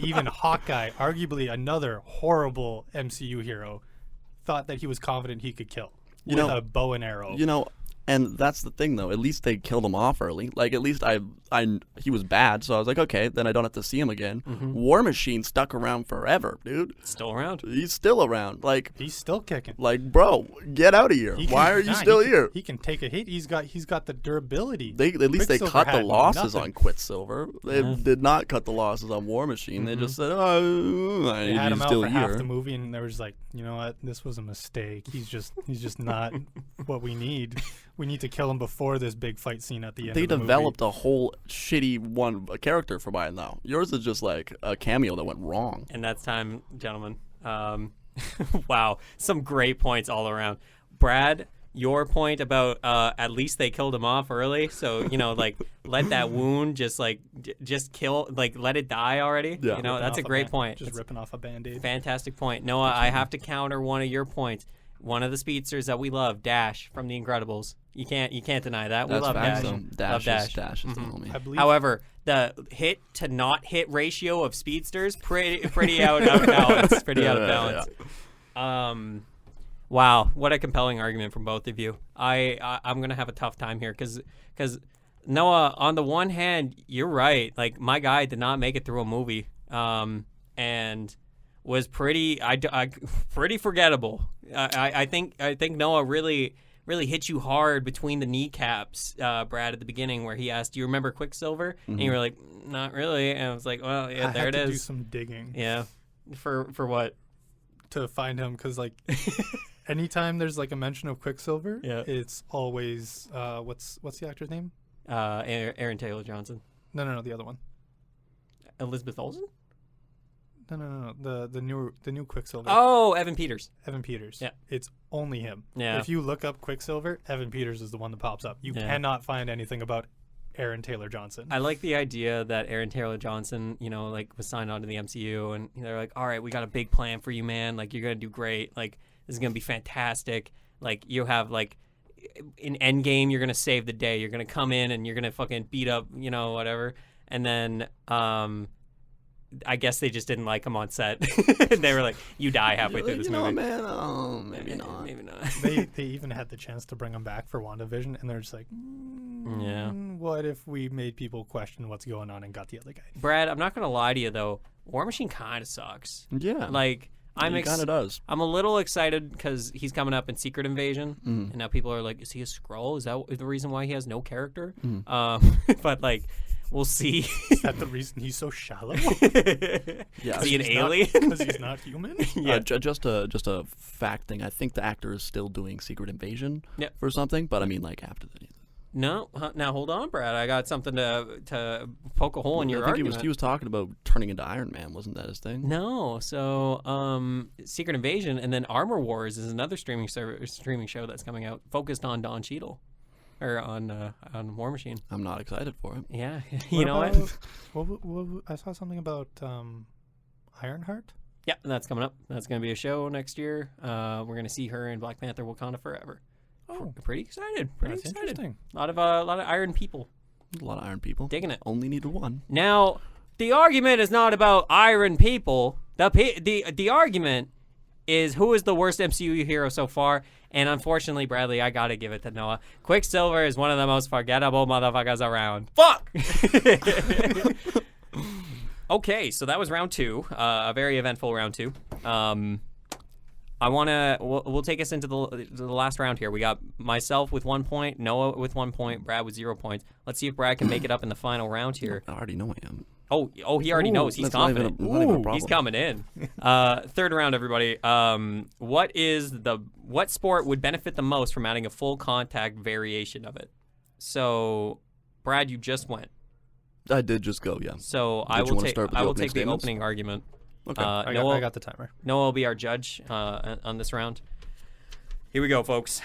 even Hawkeye, arguably another horrible MCU hero, thought that he was confident he could kill with a bow and arrow. You know. And that's the thing, though. At least they killed him off early. Like, at least he was bad, so I was like, okay, then I don't have to see him again. War Machine stuck around forever, dude. Still around. He's still around. Like, he's still kicking. Like, bro, get out of here. Why are you still here? He can take a hit. He's got the durability. At least they cut the losses on Quicksilver. They did not cut the losses on War Machine. They just said, they had him out for here. half the movie, and they were just like, you know what, this was a mistake. He's just not what we need. We need to kill him before this big fight scene at the end. They developed a whole shitty character for mine, though. Yours is just like a cameo that went wrong. And that's time, gentlemen. Wow, some great points all around. Brad, your point about at least they killed him off early, so like let that wound just kill, like let it die already. Yeah. That's a great point. Just ripping off a Band-Aid. Fantastic point, Noah. I have to counter one of your points. One of the speedsters that we love, Dash from The Incredibles. You can't deny that. That's we love facts, Dash. Dash is the homie. However, the hit to not hit ratio of speedsters pretty out of balance. Pretty out of balance. Yeah. Wow, what a compelling argument from both of you. I'm gonna have a tough time here because Noah, on the one hand, you're right. Like my guy did not make it through a movie, and was pretty forgettable. I think Noah really hit you hard between the kneecaps, Brad, at the beginning where he asked, "Do you remember Quicksilver?" And you were like, "Not really." And I was like, "Well, yeah, there it is." I had to do some digging. Yeah, for what? To find him, because like anytime there's like a mention of Quicksilver, it's always what's the actor's name? Aaron Taylor Johnson. No, the other one. Elizabeth Olsen. No. The new Quicksilver. Oh, Evan Peters. Evan Peters. Yeah. It's only him. Yeah. If you look up Quicksilver, Evan Peters is the one that pops up. You cannot find anything about Aaron Taylor Johnson. I like the idea that Aaron Taylor Johnson, was signed on to the MCU, and they're like, all right, we got a big plan for you, man. Like, you're going to do great. Like, this is going to be fantastic. Like, you have, like, in Endgame, you're gonna save the day. You're gonna come in and you're gonna fucking beat up, whatever. And then I guess they just didn't like him on set. They were like, "You die halfway through this movie." Man, maybe not. Maybe not. They even had the chance to bring him back for WandaVision, and they're just like, Yeah. What if we made people question what's going on and got the other guy? Brad, I'm not gonna lie to you though. War Machine kind of sucks. Yeah. Like He kind of does. I'm a little excited because he's coming up in Secret Invasion, and now people are like, "Is he a Skrull? Is that the reason why he has no character?" But like, we'll see. Is that the reason he's so shallow? Yeah, is he an alien? Because he's not human? Yeah. Just a fact thing. I think the actor is still doing Secret Invasion for something, but I mean, like after the. No, now hold on, Brad. I got something to poke a hole in your argument. He was talking about turning into Iron Man. Wasn't that his thing? No. So, Secret Invasion and then Armor Wars is another streaming show that's coming out focused on Don Cheadle, or on War Machine. I'm not excited for it. Yeah, what? I saw something about Ironheart. Yeah, that's coming up. That's going to be a show next year. We're going to see her in Black Panther: Wakanda Forever. Oh, pretty excited. That's interesting. A lot of iron people. A lot of iron people. Digging it. Only needed one. Now, the argument is not about iron people. The argument is who is the worst MCU hero so far. And unfortunately, Bradley, I got to give it to Noah. Quicksilver is one of the most forgettable motherfuckers around. Fuck! Okay, so that was round 2. A very eventful round 2. We'll take us into the last round here. We got myself with 1 point, Noah with 1 point, Brad with 0 points. Let's see if Brad can make it up in the final round here. I already know I am. Oh, he already knows. He's confident. Not even a problem. He's coming in. Third round, everybody. What sport would benefit the most from adding a full contact variation of it? So, Brad, you just went. I did just go, yeah. So I will take the opening argument. Okay. I got the timer. Noah will be our judge on this round. Here we go, folks.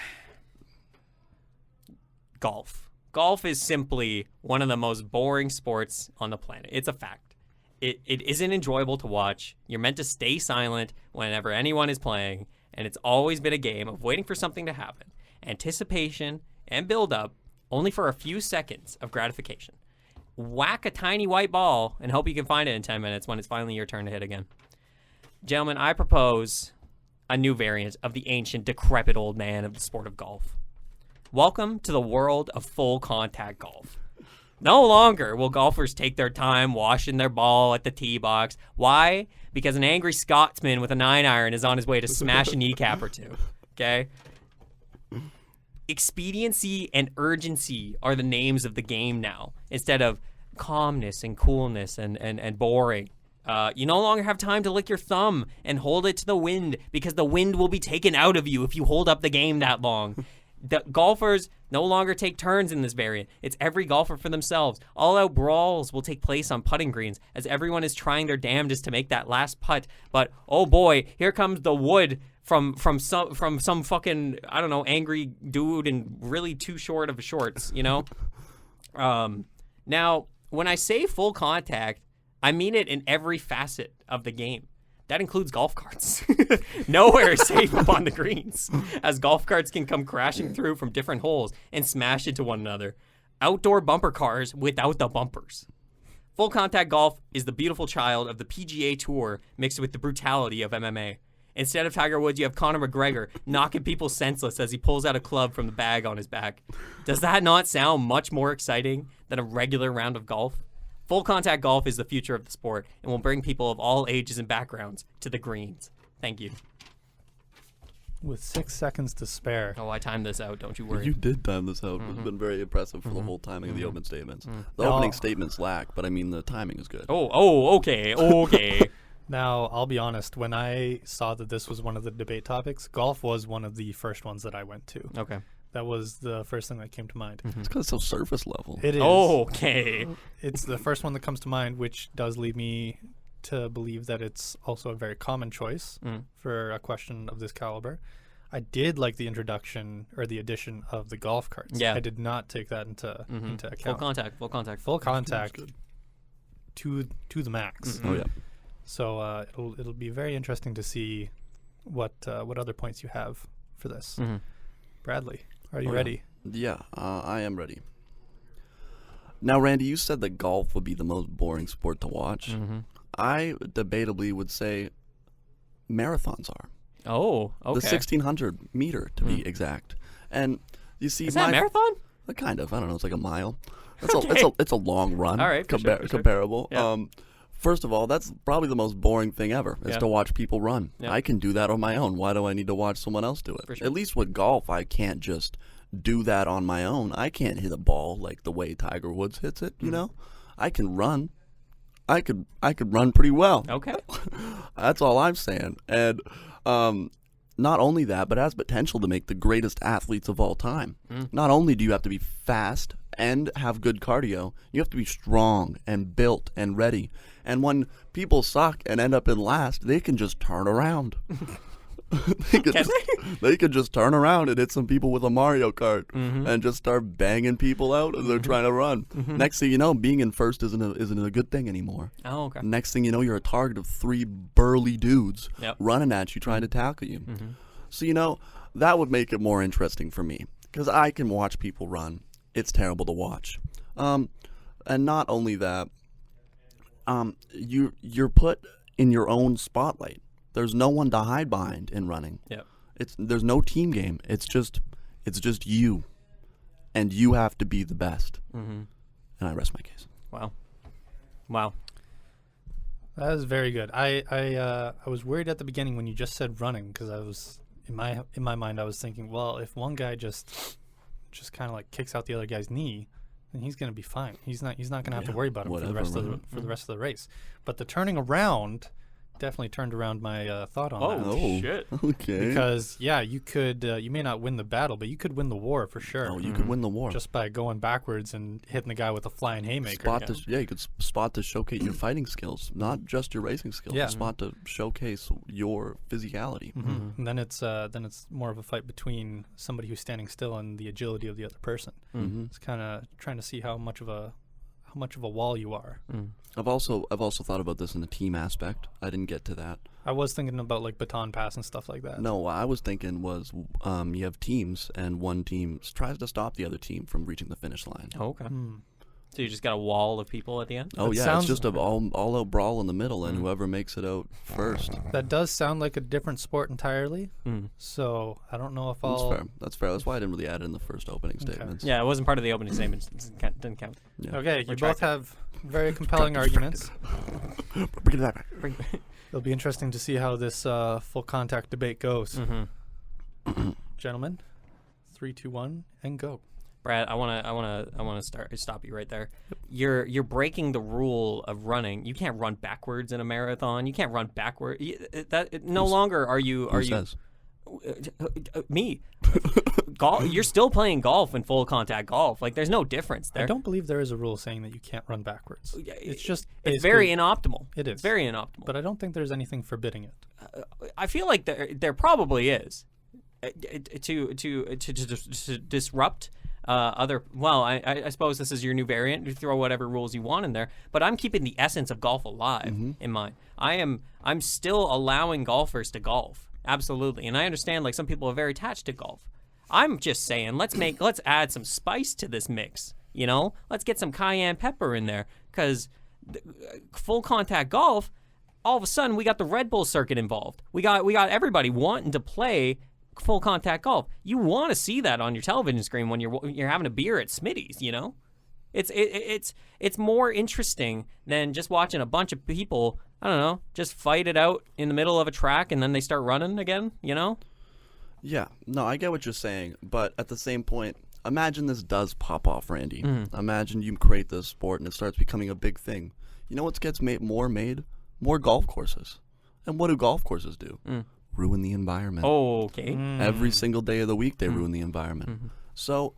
Golf. Golf is simply one of the most boring sports on the planet. It's a fact. It isn't enjoyable to watch. You're meant to stay silent whenever anyone is playing, and it's always been a game of waiting for something to happen. Anticipation and build-up only for a few seconds of gratification. Whack a tiny white ball and hope you can find it in 10 minutes when it's finally your turn to hit again. Gentlemen, I propose a new variant of the ancient, decrepit old man of the sport of golf. Welcome to the world of full contact golf. No longer will golfers take their time washing their ball at the tee box. Why? Because an angry Scotsman with a 9-iron is on his way to smash a kneecap or two. Okay? Expediency and urgency are the names of the game now, instead of calmness and coolness and boring. You no longer have time to lick your thumb and hold it to the wind, because the wind will be taken out of you if you hold up the game that long. The golfers no longer take turns in this variant. It's every golfer for themselves. All-out brawls will take place on putting greens as everyone is trying their damnedest to make that last putt. But oh boy, here comes the wood from some fucking, I don't know, angry dude in really too short of shorts, you know? Now, when I say full contact, I mean it in every facet of the game. That includes golf carts. Nowhere is safe upon the greens, as golf carts can come crashing through from different holes and smash into one another. Outdoor bumper cars without the bumpers. Full contact golf is the beautiful child of the PGA Tour mixed with the brutality of MMA. Instead of Tiger Woods, you have Conor McGregor knocking people senseless as he pulls out a club from the bag on his back. Does that not sound much more exciting than a regular round of golf? Full contact golf is the future of the sport and will bring people of all ages and backgrounds to the greens. Thank you. With 6 seconds to spare. Oh, I timed this out. Don't you worry. You did time this out. It's been very impressive for the whole timing of the opening statements. The opening statements lack, but I mean the timing is good. Okay. Now, I'll be honest. When I saw that this was one of the debate topics, golf was one of the first ones that I went to. Okay. That was the first thing that came to mind. It's because it's so surface level. It is. Okay. It's the first one that comes to mind, which does lead me to believe that it's also a very common choice for a question of this caliber. I did like the introduction or the addition of the golf carts. Yeah. I did not take that into account. Full contact. To the max. Oh yeah. So it'll be very interesting to see what other points you have for this. Bradley. Are you ready? Yeah, I am ready. Now, Randy, you said that golf would be the most boring sport to watch. Mm-hmm. I debatably would say marathons are. Oh, okay. The 1,600 meter, to be exact. And you see, Is that a marathon? Kind of. I don't know. It's like a mile. Okay. It's a long run. All right, for sure. Comparable. Yeah. First of all, that's probably the most boring thing ever, is to watch people run. Yeah. I can do that on my own. Why do I need to watch someone else do it? For sure. At least with golf, I can't just do that on my own. I can't hit a ball like the way Tiger Woods hits it, you know? I can run. I could run pretty well. Okay. That's all I'm saying. And not only that, but it has potential to make the greatest athletes of all time. Not only do you have to be fast and have good cardio, you have to be strong and built and ready. And when people suck and end up in last, they can just turn around. They could just turn around and hit some people with a Mario Kart and just start banging people out as they're trying to run. Next thing you know, being in first isn't a good thing anymore. Oh, okay. Next thing you know, you're a target of 3 burly dudes running at you, trying to tackle you. So, you know, that would make it more interesting for me because I can watch people run. It's terrible to watch. And not only that, you're put in your own spotlight. There's no one to hide behind in running. Yep. There's no team game. It's just you, and you have to be the best. And I rest my case. Wow. That is very good. I was worried at the beginning when you just said running because I was in my mind I was thinking, well, if one guy just kind of like kicks out the other guy's knee, then he's going to be fine. He's not going to have to worry about it for the rest of the race. But the turning around definitely turned around my thought on that. Oh, shit. Okay. Because you could you may not win the battle, but you could win the war for sure. Oh, you could win the war just by going backwards and hitting the guy with a flying haymaker. You could spot to showcase your fighting skills, not just your racing skills. Yeah. Spot to showcase your physicality. And then it's more of a fight between somebody who's standing still and the agility of the other person. It's kind of trying to see how much of a wall you are. I've also thought about this in the team aspect. I didn't get to that. I was thinking about like baton pass and stuff like that. No, what I was thinking was you have teams, and one team tries to stop the other team from reaching the finish line. Oh, okay. So you just got a wall of people at the end? Oh, yeah, it's just an all-out brawl in the middle, and whoever makes it out first. That does sound like a different sport entirely. So I don't know if I'll... That's fair. That's why I didn't really add it in the first opening statements. Yeah, it wasn't part of the opening statement. It didn't count. Yeah. Okay, you both have very compelling arguments. It'll be interesting to see how this full contact debate goes. Gentlemen, 3, 2, 1, and go. Brad, I wanna stop you right there. You're breaking the rule of running. You can't run backwards in a marathon. You can't run backward. No longer are you. Who says? Me. Golf. You're still playing golf in full contact golf. Like there's no difference there. I don't believe there is a rule saying that you can't run backwards. It's very inoptimal. It is. It's very inoptimal. But I don't think there's anything forbidding it. I feel like there probably is to disrupt. I suppose this is your new variant. You throw whatever rules you want in there, but I'm keeping the essence of golf alive in mind. I'm still allowing golfers to golf, absolutely, and I understand like some people are very attached to golf. I'm just saying let's add some spice to this mix. You know, let's get some cayenne pepper in there because full contact golf. All of a sudden, we got the Red Bull circuit involved. We got everybody wanting to play full contact golf. You want to see that on your television screen when you're having a beer at Smitty's, you know? It's more interesting than just watching a bunch of people, I don't know, just fight it out in the middle of a track and then they start running again, you know? Yeah. No, I get what you're saying, but at the same point, imagine this does pop off, Randy. Imagine you create this sport and it starts becoming a big thing. You know what gets made? More golf courses. And what do golf courses do? Ruin the environment. Oh, okay. Every single day of the week they ruin the environment. So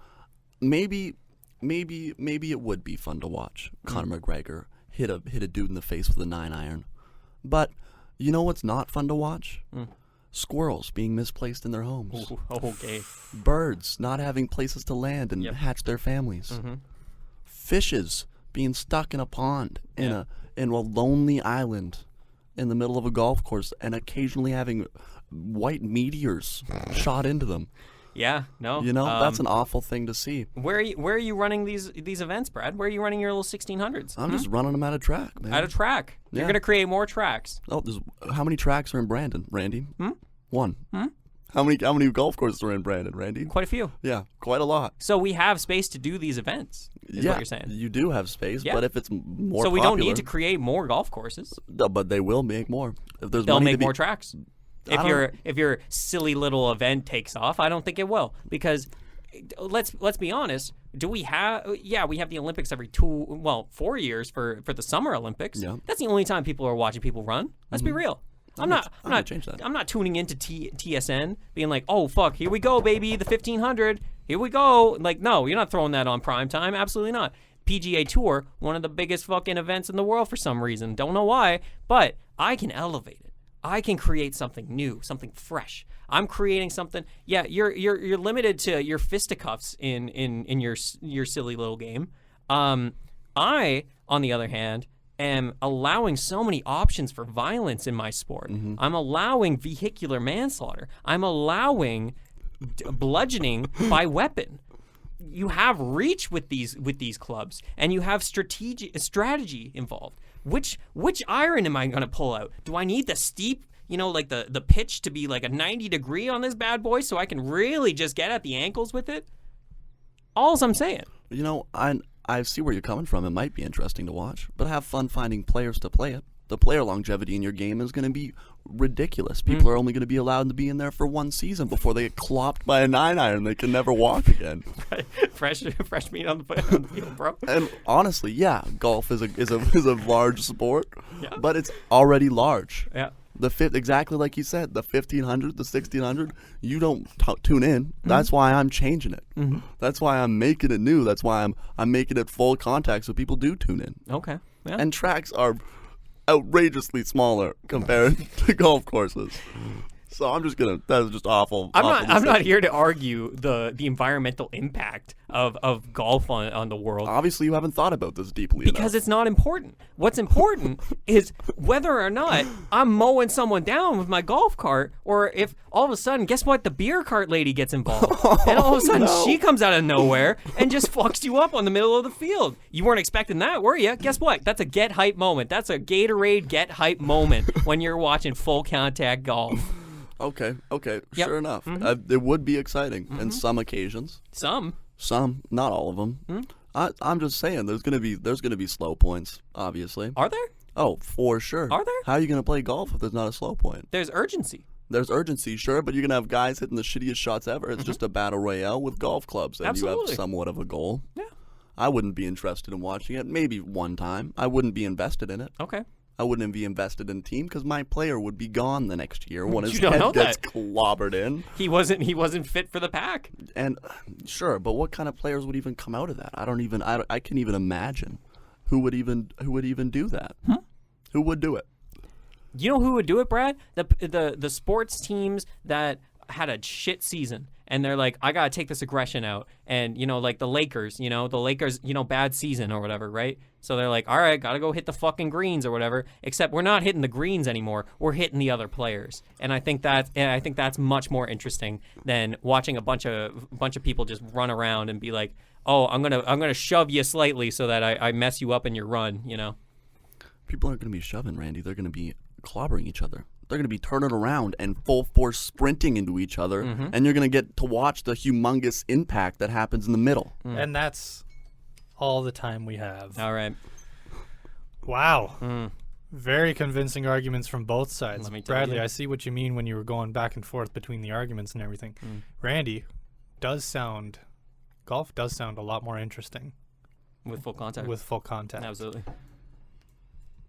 maybe it would be fun to watch Conor McGregor hit a dude in the face with a 9-iron. But you know what's not fun to watch? Squirrels being misplaced in their homes. Ooh, okay. Birds not having places to land and hatch their families. Fishes being stuck in a pond in a lonely island in the middle of a golf course and occasionally having white meteors shot into them. Yeah, no. You know, that's an awful thing to see. Where are you running these events, Brad? Where are you running your little 1600s? I'm just running them at a track, man. At a track. Yeah. You're going to create more tracks. Oh, how many tracks are in Brandon, Randy? 1. Hmm? How many golf courses are in Brandon, Randy? Quite a few. Yeah, quite a lot. So we have space to do these events, is what you're saying. You do have space, but if it's more So we popular, don't need to create more golf courses. No, but they will make more. If there's They'll money make to be, more tracks. If your silly little event takes off, I don't think it will, because let's be honest. Do we have? Yeah, we have the Olympics every 4 years for the Summer Olympics. Yeah. That's the only time people are watching people run. Let's be real. I'm not tuning into TSN being like, oh fuck, here we go, baby, the 1500, here we go. Like, no, you're not throwing that on prime time. Absolutely not. PGA Tour, one of the biggest fucking events in the world for some reason. Don't know why, but I can elevate it. I can create something new, something fresh. I'm creating something. Yeah, you're limited to your fisticuffs in your silly little game. I, on the other hand, am allowing so many options for violence in my sport. I'm allowing vehicular manslaughter. I'm allowing bludgeoning by weapon. You have reach with these clubs, and you have strategy involved. Which iron am I going to pull out? Do I need the steep, like the pitch to be like a 90 degree on this bad boy so I can really just get at the ankles with it? All's I'm saying. I see where you're coming from. It might be interesting to watch, but have fun finding players to play it. The player longevity in your game is going to be ridiculous. People are only going to be allowed to be in there for one season before they get clopped by a 9-iron. They can never walk again. Fresh meat on the field, bro. And honestly, yeah, golf is a large sport, but it's already large. Yeah. Exactly like you said, the 1500, the 1600, you don't tune in. That's why I'm changing it. That's why I'm making it new. That's why I'm making it full contact so people do tune in. Okay. Yeah. And tracks are outrageously smaller compared to golf courses. So that's just awful. I'm not here to argue the environmental impact of golf on the world. Obviously, you haven't thought about this deeply because enough. it's not important. What's important is whether or not I'm mowing someone down with my golf cart, or if all of a sudden, guess what? The beer cart lady gets involved, and all of a sudden she comes out of nowhere and just fucks you up on the middle of the field. You weren't expecting that, were you? Guess what? That's a get hype moment. That's a Gatorade get hype moment when you're watching full contact golf. Okay, Yep. sure enough. It would be exciting in some occasions. Some, not all of them. I'm just saying, there's gonna be slow points. Obviously, are there? Oh, for sure. Are there? How are you gonna play golf if there's not a slow point? There's urgency. There's urgency, sure, but you're gonna have guys hitting the shittiest shots ever. It's just a battle royale with golf clubs, and you have somewhat of a goal. Yeah. I wouldn't be interested in watching it. Maybe one time. I wouldn't be invested in it. Okay. I wouldn't be invested in the team because my player would be gone the next year when his head gets clobbered in. He wasn't fit for the pack. And sure, but what kind of players would even come out of that? I can't even imagine who would even do that. Who would do it? You know who would do it, Brad? The sports teams that had a shit season. And they're like, I gotta take this aggression out, and like the Lakers, bad season or whatever, right? So they're like, all right, gotta go hit the fucking greens or whatever. Except we're not hitting the greens anymore; we're hitting the other players. And I think that's much more interesting than watching a bunch of people just run around and be like, oh, I'm gonna shove you slightly so that I mess you up in your run. People aren't gonna be shoving, Randy. They're gonna be clobbering each other. They're going to be turning around and full force sprinting into each other, and you're going to get to watch the humongous impact that happens in the middle. And that's all the time we have. All right. Wow. Very convincing arguments from both sides. Let me tell Bradley, you. I see what you mean when you were going back and forth between the arguments and everything. Randy, golf does sound a lot more interesting. With full contact. Absolutely. Absolutely.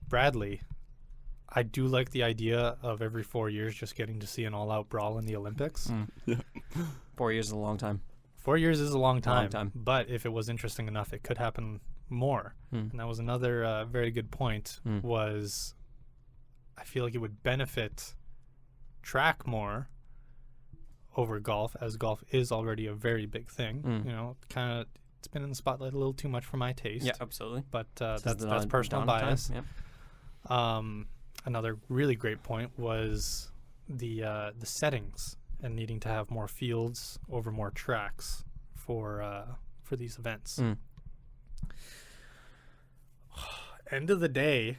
Bradley, I do like the idea of every 4 years just getting to see an all-out brawl in the Olympics. Yeah. 4 years is a long time. 4 years is a long time. Long time. But if it was interesting enough, it could happen more. And that was another very good point, was I feel like it would benefit track more over golf, as golf is already a very big thing. It's been in the spotlight a little too much for my taste. Yeah, absolutely. But that's personal bias. Yep. Another really great point was the settings and needing to have more fields over more tracks for these events. End of the day,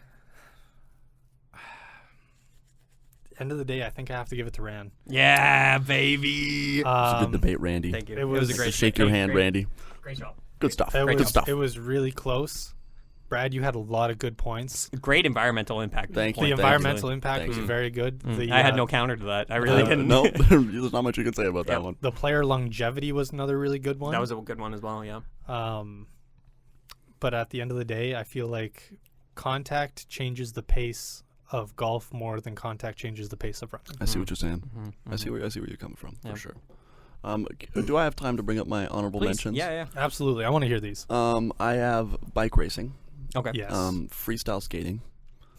I think I have to give it to Rand. Yeah, baby. It was a good debate, Randy. Thank you. It was a great Shake your hand, Randy. Great job. Good stuff. Good stuff. It was really close. Brad, you had a lot of good points. Great environmental impact. Thank you. The environmental impact Thank was you. very good. I had no counter to that. I really didn't. No, there's not much you can say about that one. The player longevity was another really good one. That was a good one as well, yeah. But at the end of the day, I feel like contact changes the pace of golf more than contact changes the pace of running. I see what you're saying. I see where you're coming from, for sure. Do I have time to bring up my honorable mentions? Yeah. Absolutely. I want to hear these. I have bike racing. Okay. Yes. Freestyle skating.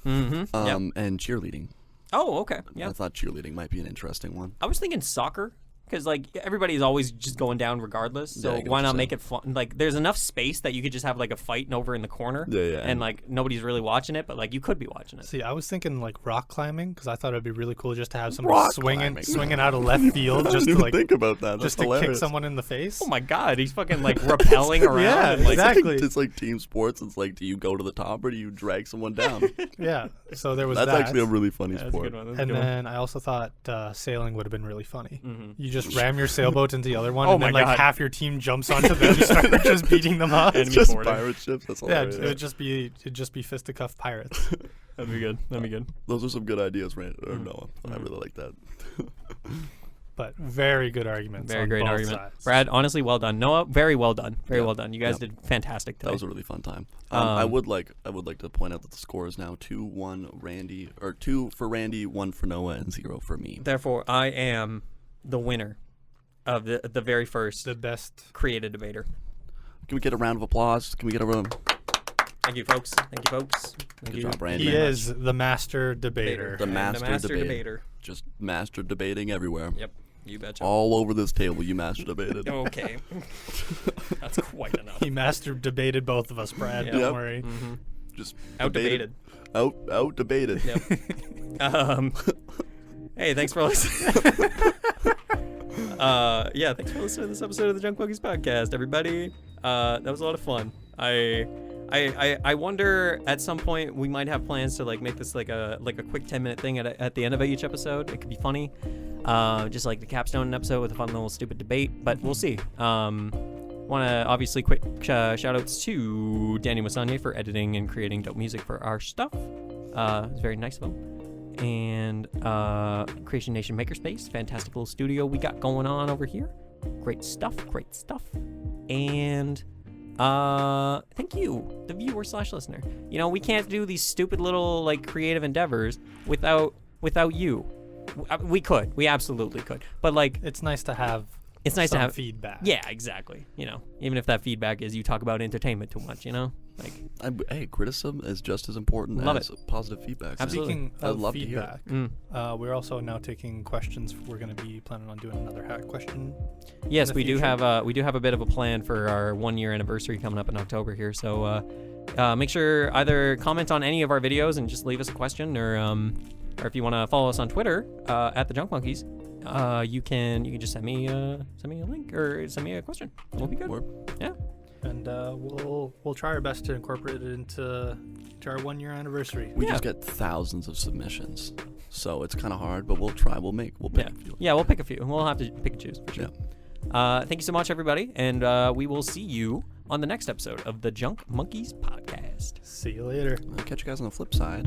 Yep. And cheerleading. Oh, okay. Yeah. I thought cheerleading might be an interesting one. I was thinking soccer. Because, like, everybody's always just going down regardless. So Yeah, why not make it fun? Like, there's enough space that you could just have, like, a fight over in the corner. Yeah. And, like, nobody's really watching it, but, like, you could be watching it. See, I was thinking, like, rock climbing, because I thought it'd be really cool just to have someone Rock swinging climbing. out of left field I just didn't to, even like, think about that. That's just to hilarious. kick someone in the face. Oh, my God. He's fucking, like, rappelling around. Yeah, and, like, exactly. It's like team sports. It's like, do you go to the top or do you drag someone down? Yeah, so there was That's that. actually a really funny That's a sport. good one. That's a And good one. then I also thought sailing would have been really funny. Mhm. You just ram your sailboat into the other one, Oh and then my like God. half your team jumps onto them and start just beating them up. Enemy It's just boarding. pirate ships. That's Yeah, hilarious. it'd just be fisticuff pirates. That'd be good. That'd be good. Those are some good ideas, Noah. I really like that. But very good arguments. Very on great both argument. sides. Brad, honestly, well done. Noah, very well done. Very Yeah. well done. You guys Yeah. did fantastic today. That was a really fun time. I would like to point out that the score is now 2-1 Randy, or 2 for Randy, 1 for Noah, and 0 for me. Therefore, I am the winner of the very first The best. creative debater. Can we get a round of applause? Can we get a room? Thank you, folks. Thank you, folks. Thank Good you. job, Randy. He very is the master debater. The And master debater. debater. Just master debating everywhere. Yep, you betcha. All over this table, you master debated. Okay. That's quite enough. He master debated both of us, Brad. Yeah. Don't Yep. worry. Mm-hmm. Just Out-debated. Out debated. Yep. Hey, thanks for listening. Thanks for listening to this episode of the Junk Monkeys podcast, everybody. That was a lot of fun. I wonder at some point we might have plans to like make this like a quick 10-minute thing at the end of each episode. It could be funny, just like the capstone episode with a fun little stupid debate. But we'll see. Want to obviously quick shout outs to Daniel Mosionier for editing and creating dope music for our stuff. It's very nice of him. And Creation Nation Makerspace, fantastic little studio we got going on over here. Great stuff. And thank you, the viewer / listener. You know, we can't do these stupid little like creative endeavors without you. We absolutely could. But like, It's nice to have. it's nice to some have feedback. Yeah, exactly. You know, even if that feedback is you talk about entertainment too much, you know, like Hey, criticism is just as important Love as positive feedback. Absolutely. Speaking I'd of love to hear it. feedback, we're also now taking questions. We're going to be planning on doing another hack question. yes, in the we do future. have a bit of a plan for our 1-year anniversary coming up in October here. So make sure either comment on any of our videos and just leave us a question, or if you want to follow us on Twitter at the Junk Monkeys, you can just send me a link or send me a question. We'll be good. Yeah. And we'll try our best to incorporate it into our 1-year anniversary. We Yeah. just get thousands of submissions, so it's kind of hard, but we'll try. We'll pick a few. Yeah, we'll pick a few. We'll have to pick and choose for sure. Thank you so much, everybody, and we will see you on the next episode of the Junk Monkeys podcast. See you later. I'll catch you guys on the flip side.